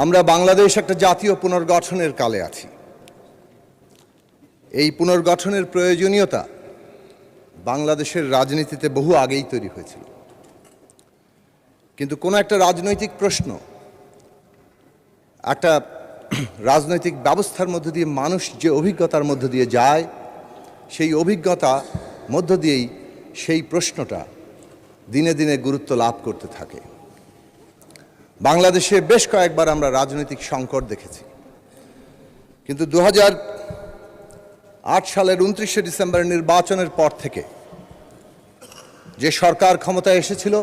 আমরা বাংলাদেশ একটা জাতীয় পুনর্গঠনের কালে আছি। এই পুনর্গঠনের প্রয়োজনীয়তা বাংলাদেশের রাজনীতিতে বহু আগেই তৈরি হয়েছিল, কিন্তু কোনো একটা রাজনৈতিক প্রশ্ন, একটা রাজনৈতিক ব্যবস্থার মধ্য দিয়ে মানুষ যে অভিজ্ঞতার মধ্য দিয়ে যায়, সেই অভিজ্ঞতা মধ্য দিয়েই সেই প্রশ্নটা দিনে দিনে গুরুত্ব লাভ করতে থাকে। বাংলাদেশে বেশ কয়েকবার আমরা রাজনৈতিক সংকট দেখেছি, কিন্তু 2008 সালের 29শে ডিসেম্বর নির্বাচনের পর থেকে যে সরকার ক্ষমতায় এসেছিল,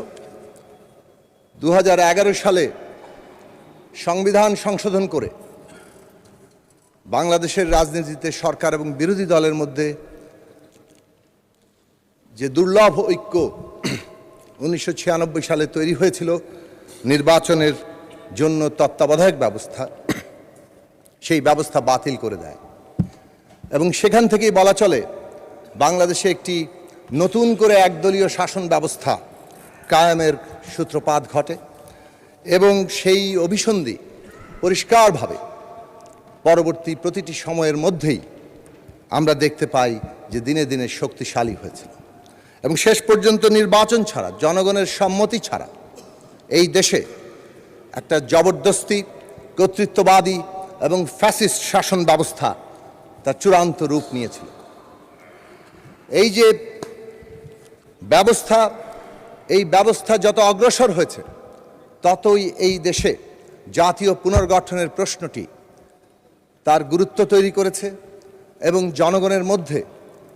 2011 সালে সংবিধান সংশোধন করে বাংলাদেশের রাজনীতিতে সরকার এবং বিরোধী দলের মধ্যে যে দুর্লভ ঐক্য 1996 সালে তৈরি হয়েছিল নির্বাচনের জন্য তত্ত্বাবধায়ক ব্যবস্থা, সেই ব্যবস্থা বাতিল করে দেয় এবং সেখান থেকেই বলা চলে বাংলাদেশে একটি নতুন করে একদলীয় শাসন ব্যবস্থা কায়েমের সূত্রপাত ঘটে এবং সেই অভিসন্ধি পরিষ্কারভাবে পরবর্তী প্রতিটি সময়ের মধ্যেই আমরা দেখতে পাই যে দিনে দিনে শক্তিশালী হয়েছে এবং শেষ পর্যন্ত নির্বাচন ছাড়া, জনগণের সম্মতি ছাড়া এই দেশে একটা জবরদস্তি, কর্তৃত্ববাদী এবং ফ্যাসিস্ট শাসন ব্যবস্থা তার চূড়ান্ত রূপ নিয়েছিল। এই যে ব্যবস্থা, এই ব্যবস্থা যত অগ্রসর হয়েছে ততই এই দেশে জাতীয় পুনর্গঠনের প্রশ্নটি তার গুরুত্ব তৈরি করেছে এবং জনগণের মধ্যে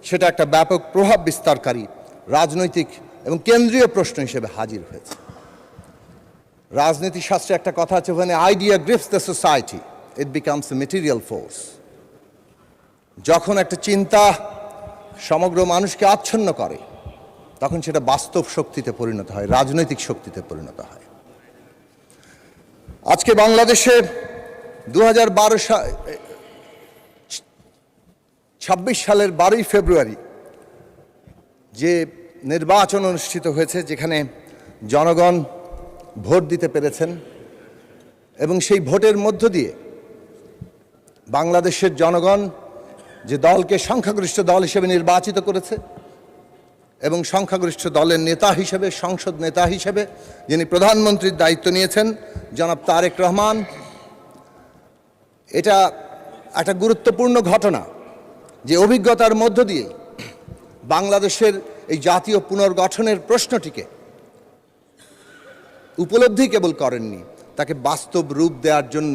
সেটা একটা ব্যাপক প্রভাব বিস্তারকারী রাজনৈতিক এবং কেন্দ্রীয় প্রশ্ন হিসেবে হাজির হয়েছে। রাজনীতি শাস্ত্রে একটা কথা আছে, when idea grips the society it becomes a material force। যখন একটা চিন্তা সমগ্র মানুষকে আচ্ছন্ন করে তখন সেটা বাস্তব শক্তিতে পরিণত হয়, রাজনৈতিক শক্তিতে পরিণত হয়। আজকে বাংলাদেশে 2026 সালের 12ই ফেব্রুয়ারি যে নির্বাচন অনুষ্ঠিত হয়েছে, যেখানে জনগণ ভোট দিতে পেরেছেন এবং সেই ভোটের মধ্য দিয়ে বাংলাদেশের জনগণ যে দলকে সংখ্যাগরিষ্ঠ দল হিসেবে নির্বাচিত করেছে এবং সংখ্যাগরিষ্ঠ দলের নেতা হিসেবে, সংসদ নেতা হিসেবে যিনি প্রধানমন্ত্রীর দায়িত্ব নিয়েছেন জনাব তারেক রহমান, এটা একটা গুরুত্বপূর্ণ ঘটনা যে অভিজ্ঞতার মধ্য দিয়ে বাংলাদেশের এই জাতীয় পুনর্গঠনের প্রশ্নটিকে উপলব্ধি কেবল করেননি, তাকে বাস্তব রূপ দেওয়ার জন্য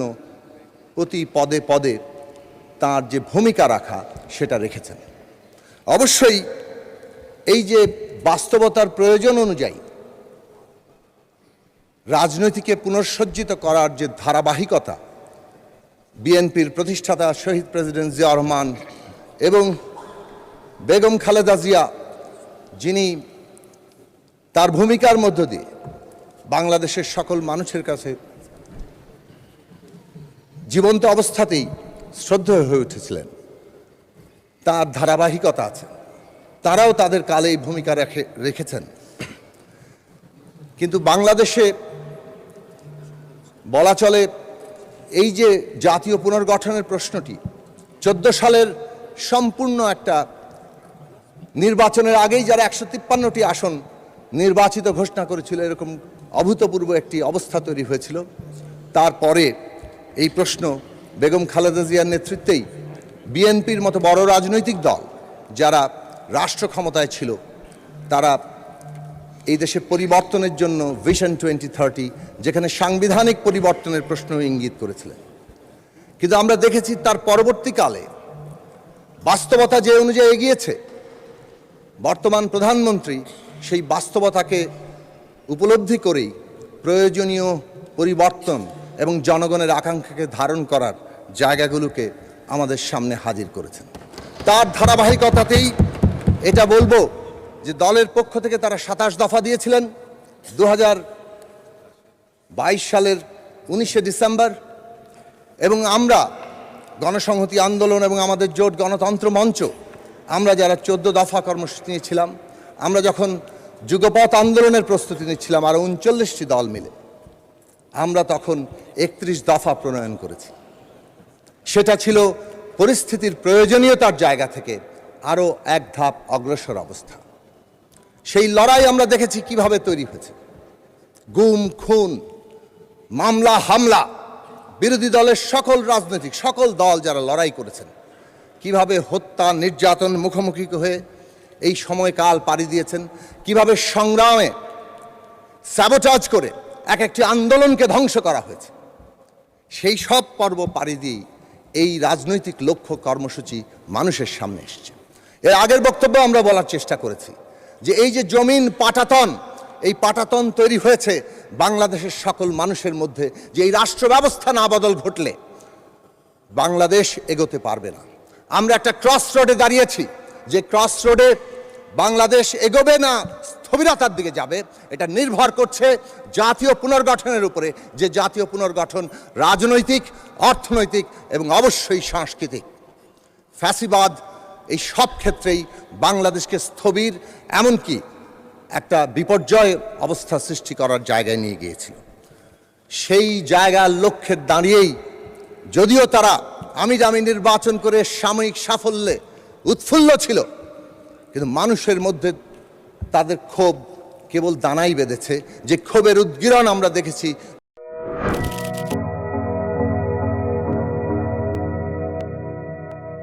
প্রতি পদে পদে তার যে ভূমিকা রাখা সেটা রেখেছেন। অবশ্যই এই যে বাস্তবতার প্রয়োজন অনুযায়ী রাজনীতিকে পুনঃসজ্জিত করার যে ধারাবাহিকতা বিএনপির প্রতিষ্ঠাতা শহীদ প্রেসিডেন্ট জিয়া রহমান এবং বেগম খালেদা জিয়া, যিনি তার ভূমিকার মধ্য দিয়ে বাংলাদেশের সকল মানুষের কাছে জীবন্ত অবস্থাতেই শ্রদ্ধেয় হয়ে উঠেছিলেন, তার ধারাবাহিকতা আছে। তারাও তাদের কালে এই ভূমিকা রেখেছেন। কিন্তু বাংলাদেশে বলা চলে এই যে জাতীয় পুনর্গঠনের প্রশ্নটি 14 সালের সম্পূর্ণ একটা নির্বাচনের আগেই যারা 153টি আসন নির্বাচিত ঘোষণা করেছিল, এরকম অভূতপূর্ব একটি অবস্থা তৈরি হয়েছিল। তারপরে এই প্রশ্ন বেগম খালেদা জিয়ার নেতৃত্বেই বিএনপির মতো বড় রাজনৈতিক দল যারা রাষ্ট্র ক্ষমতায় ছিল, তারা এই দেশে পরিবর্তনের জন্য ভিশন 2030, যেখানে সাংবিধানিক পরিবর্তনের প্রশ্ন ইঙ্গিত করেছিলেন। কিন্তু আমরা দেখেছি তার পরবর্তীকালে বাস্তবতা যে অনুযায়ী এগিয়েছে, বর্তমান প্রধানমন্ত্রী সেই বাস্তবতাকে উপলব্ধি করেই প্রয়োজনীয় পরিবর্তন এবং জনগণের আকাঙ্ক্ষাকে ধারণ করার জায়গাগুলোকে আমাদের সামনে হাজির করেছেন। তার ধারাবাহিকতাতেই এটা বলবো যে দলের পক্ষ থেকে তারা 27 দফা দিয়েছিলেন 2022 সালের 19শে ডিসেম্বর, এবং আমরা গণসংহতি আন্দোলন এবং আমাদের জোট গণতন্ত্র মঞ্চ, আমরা যারা 14 দফা কর্মসূচি নিয়েছিলাম, আমরা যখন যুগপৎ আন্দোলনের প্রস্তুতি নিচ্ছিলাম আরও 39টি দল মিলে, আমরা তখন ৩১ দফা প্রণয়ন করেছি। সেটা ছিল পরিস্থিতির প্রয়োজনীয়তার জায়গা থেকে আরও এক ধাপ অগ্রসর অবস্থা। সেই লড়াই আমরা দেখেছি কিভাবে তৈরি হয়েছে। গুম, খুন, মামলা, হামলা, বিরোধী দলের সকল দল যারা লড়াই করেছেন কিভাবে হত্যা, নির্যাতন মুখোমুখি হয়ে এই সময়কাল পাড়ি দিয়েছেন, কিভাবে সংগ্রামে স্যাবোটাজ করে একটি আন্দোলনকে ধ্বংস করা হয়েছে। সেই সব পর্ব পাড়ি দিয়ে এই রাজনৈতিক লক্ষ্য কর্মসূচি মানুষের সামনে এসেছে। এর আগের বক্তব্য আমরা বলার চেষ্টা করেছি যে এই যে জমিন পাটাতন, এই পাটাতন তৈরি হয়েছে বাংলাদেশের সকল মানুষের মধ্যে, যে এই রাষ্ট্র ব্যবস্থা না বদল ঘটলে বাংলাদেশ এগোতে পারবে না। আমরা একটা ক্রস রোডে দাঁড়িয়েছি, যে ক্রস রোডে বাংলাদেশ এগোবে না স্থবিরতার দিকে যাবে, এটা নির্ভর করছে জাতীয় পুনর্গঠনের উপরে, যে জাতীয় পুনর্গঠন রাজনৈতিক, অর্থনৈতিক এবং অবশ্যই সাংস্কৃতিক। ফ্যাসিবাদ এই সব ক্ষেত্রেই বাংলাদেশকে স্থবির, এমনকি একটা বিপর্যয় অবস্থা সৃষ্টি করার জায়গায় নিয়ে গিয়েছিল। সেই জায়গার লক্ষ্যে দাঁড়িয়েই যদিও তারা আমি নির্বাচন করে সাময়িক সাফল্যে উৎফুল্ল ছিল, কিন্তু মানুষের মধ্যে তাদের ক্ষোভ কেবল দানাই বেঁধেছে। যে ক্ষোভের উদ্গীরণ আমরা দেখেছি